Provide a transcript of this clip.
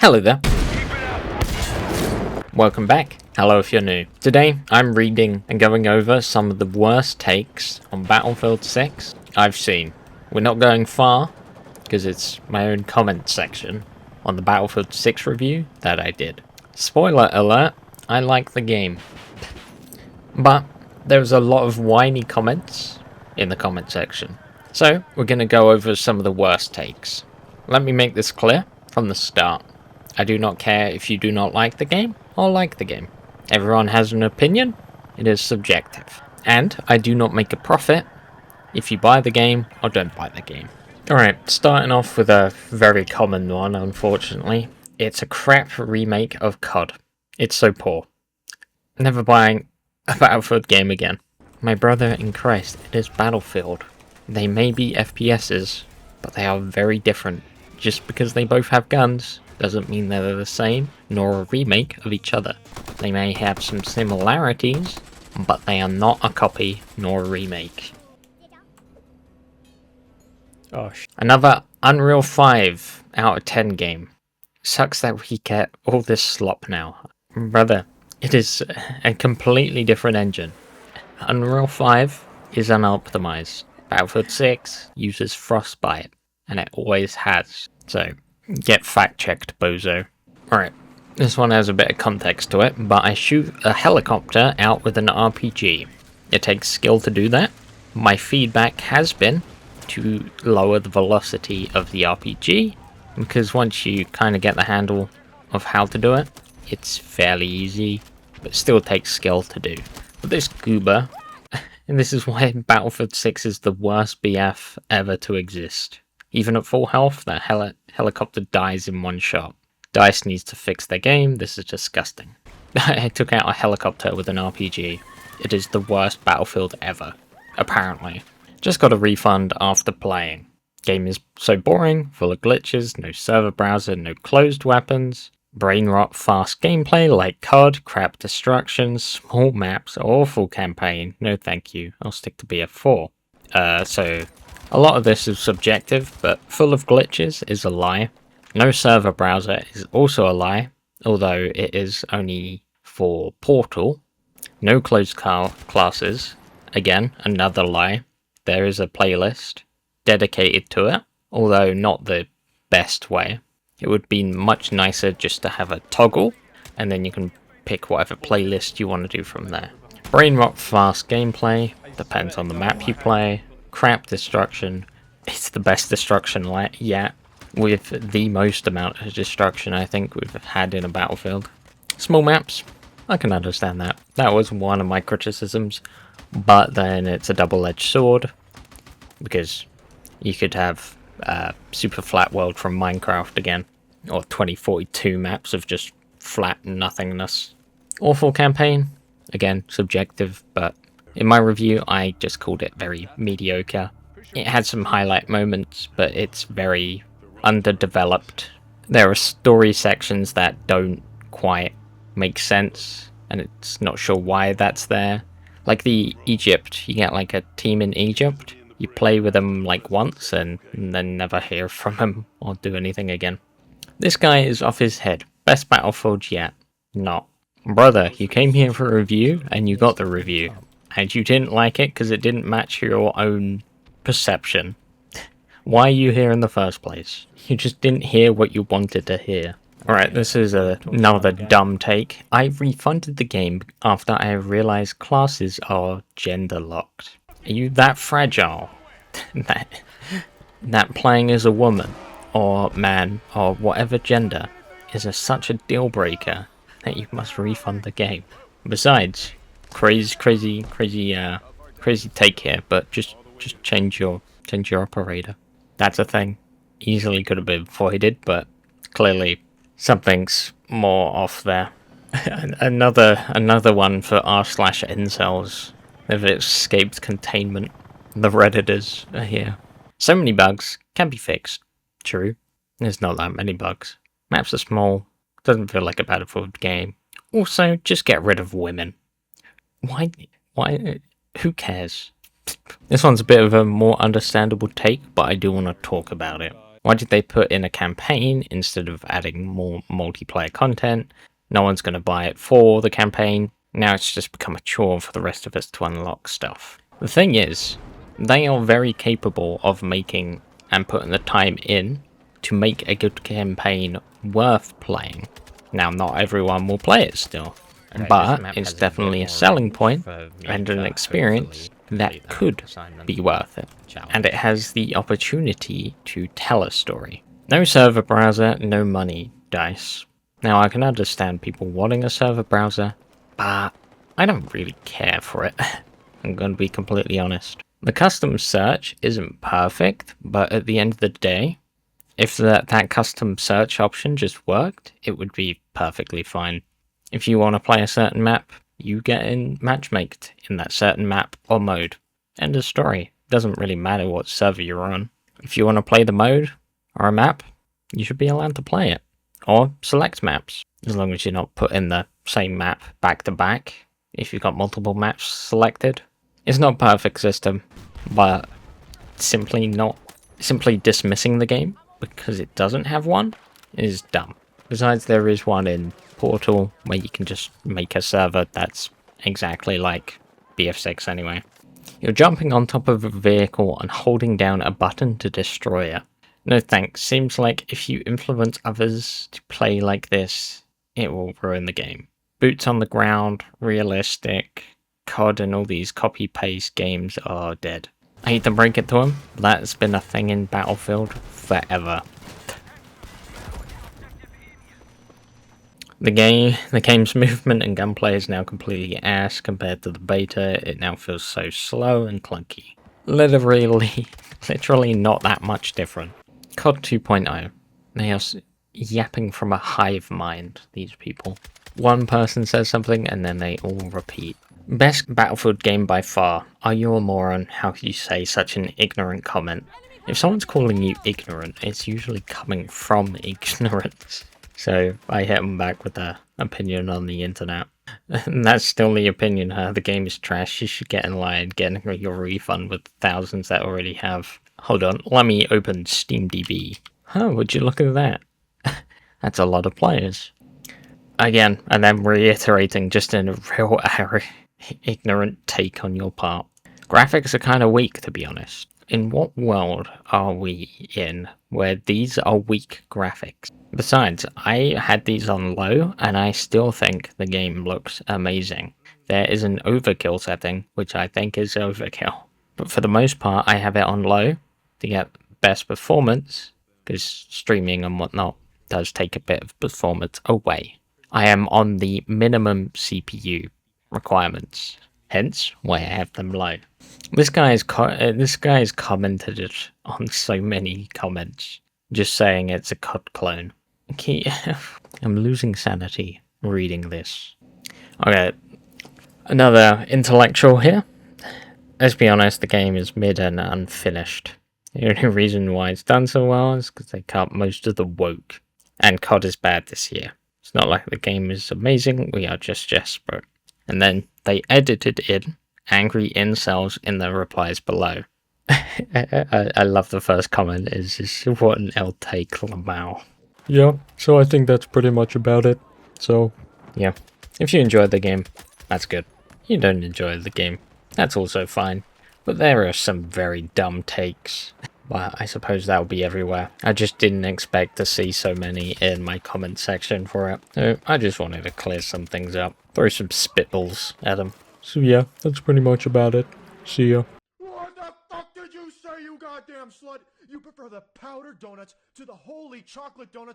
Hello there. Welcome back. Hello if you're new. Today, I'm reading and going over some of the worst takes on Battlefield 6 I've seen. We're not going far, because it's my own comment section on the Battlefield 6 review that I did. Spoiler alert, I like the game. But there was a lot of whiny comments in the comment section. So, we're going to go over some of the worst takes. Let me make this clear from the start. I do not care if you do not like the game or like the game. Everyone has an opinion. It is subjective. And I do not make a profit if you buy the game or don't buy the game. Alright, starting off with a very common one, unfortunately. It's a crap remake of COD. It's so poor. Never buying a Battlefield game again. My brother in Christ, it is Battlefield. They may be FPSs, but they are very different. Just because they both have guns doesn't mean they're the same, nor a remake of each other. They may have some similarities, but they are not a copy nor a remake. Another Unreal 5 out of 10 game. Sucks that we get all this slop now. Brother, it is a completely different engine. Unreal 5 is unoptimized. Battlefield 6 uses Frostbite, and it always has. So, get fact-checked, bozo. Alright, this one has a bit of context to it, but I shoot a helicopter out with an RPG. It takes skill to do that. My feedback has been to lower the velocity of the RPG, because once you kind of get the handle of how to do it, it's fairly easy, but still takes skill to do. But this goober, and this is why Battlefield 6 is the worst BF ever to exist. Even at full health, that helicopter dies in one shot. DICE needs to fix their game, this is disgusting. I took out a helicopter with an RPG. It is the worst Battlefield ever, apparently. Just got a refund after playing. Game is so boring, full of glitches, no server browser, no closed weapons, brain rot fast gameplay like COD, crap destruction, small maps, awful campaign, no thank you, I'll stick to BF4. So a lot of this is subjective, but full of glitches is a lie. No server browser is also a lie, although it is only for Portal. No closed classes, again, another lie. There is a playlist dedicated to it, although not the best way. It would be much nicer just to have a toggle, and then you can pick whatever playlist you want to do from there. Brain rot fast gameplay, depends on the map you play. Crap destruction, it's the best destruction yet, with the most amount of destruction I think we've had in a Battlefield. Small maps, I can understand that. That was one of my criticisms, but then it's a double-edged sword, because you could have super flat world from Minecraft again, or 2042 maps of just flat nothingness. Awful campaign, again, subjective, but in my review, I just called it very mediocre. It had some highlight moments, but it's very underdeveloped. There are story sections that don't quite make sense, and it's not sure why that's there. Like the Egypt, you get like a team in Egypt, you play with them like once, and then never hear from them or do anything again. This guy is off his head. Best Battlefield yet. Not. Brother, you came here for a review, and you got the review. And you didn't like it because it didn't match your own perception. Why are you here in the first place? You just didn't hear what you wanted to hear. Alright, this is another dumb take. I refunded the game after I realized classes are gender locked. Are you that fragile? that playing as a woman, or man, or whatever gender, is such a deal breaker that you must refund the game. Besides, crazy take here, but just change your operator. That's a thing. Easily could have been avoided, but clearly something's more off there. another one for r/incels. They've escaped containment. The Redditors are here. So many bugs can be fixed. True. There's not that many bugs. Maps are small. Doesn't feel like a Battlefield game. Also, just get rid of women. Why? Who cares? This one's a bit of a more understandable take, but I do want to talk about it. Why did they put in a campaign instead of adding more multiplayer content? No one's going to buy it for the campaign. Now it's just become a chore for the rest of us to unlock stuff. The thing is, they are very capable of making and putting the time in to make a good campaign worth playing. Now, not everyone will play it still, but it's definitely a selling point and an experience that could be worth it. And it has the opportunity to tell a story. No server browser, no money, DICE. Now, I can understand people wanting a server browser, but I don't really care for it. I'm going to be completely honest. The custom search isn't perfect, but at the end of the day, if that custom search option just worked, it would be perfectly fine. If you want to play a certain map, you get in matchmaked in that certain map or mode. End of story. Doesn't really matter what server you're on. If you want to play the mode or a map, you should be allowed to play it. Or select maps, as long as you're not putting the same map back to back if you've got multiple maps selected. It's not a perfect system, but simply dismissing the game because it doesn't have one is dumb. Besides, there is one in Portal where you can just make a server that's exactly like BF6 anyway. You're jumping on top of a vehicle and holding down a button to destroy it. No thanks. Seems like if you influence others to play like this, it will ruin the game. Boots on the ground, realistic, COD and all these copy-paste games are dead. I hate to break it to them, that's been a thing in Battlefield forever. The game's movement and gunplay is now completely ass compared to the beta. It now feels so slow and clunky. Literally not that much different. COD 2.0. They are yapping from a hive mind, these people. One person says something and then they all repeat. Best Battlefield game by far. Are you a moron? How could you say such an ignorant comment? If someone's calling you ignorant, it's usually coming from ignorance. So I hit them back with an opinion on the internet. And that's still the opinion, huh? The game is trash. You should get in line, get your refund with thousands that already have. Hold on, let me open SteamDB. Huh, would you look at that? That's a lot of players. Again, and then reiterating just in a real ignorant take on your part. Graphics are kind of weak, to be honest. In what world are we in where these are weak graphics? Besides, I had these on low and I still think the game looks amazing. There is an overkill setting, which I think is overkill. But for the most part, I have it on low to get best performance, because streaming and whatnot does take a bit of performance away. I am on the minimum CPU requirements, hence why I have them low. This guy's commented it on so many comments, just saying it's a COD clone. Okay, I'm losing sanity reading this. Okay, another intellectual here. Let's be honest, the game is mid and unfinished. The only reason why it's done so well is because they cut most of the woke. And COD is bad this year. It's not like the game is amazing, we are just desperate. And then they edited in angry incels in the replies below. I love the first comment, is what an L take Lamau. Yeah, so I think that's pretty much about it. So, yeah. If you enjoyed the game, that's good. You don't enjoy the game, that's also fine. But there are some very dumb takes. Well, I suppose that will be everywhere. I just didn't expect to see so many in my comment section for it. So I just wanted to clear some things up. Throw some spitballs at them. So yeah, that's pretty much about it. See ya. What the fuck did you say, you goddamn slut? You prefer the powdered donuts to the holy chocolate donuts?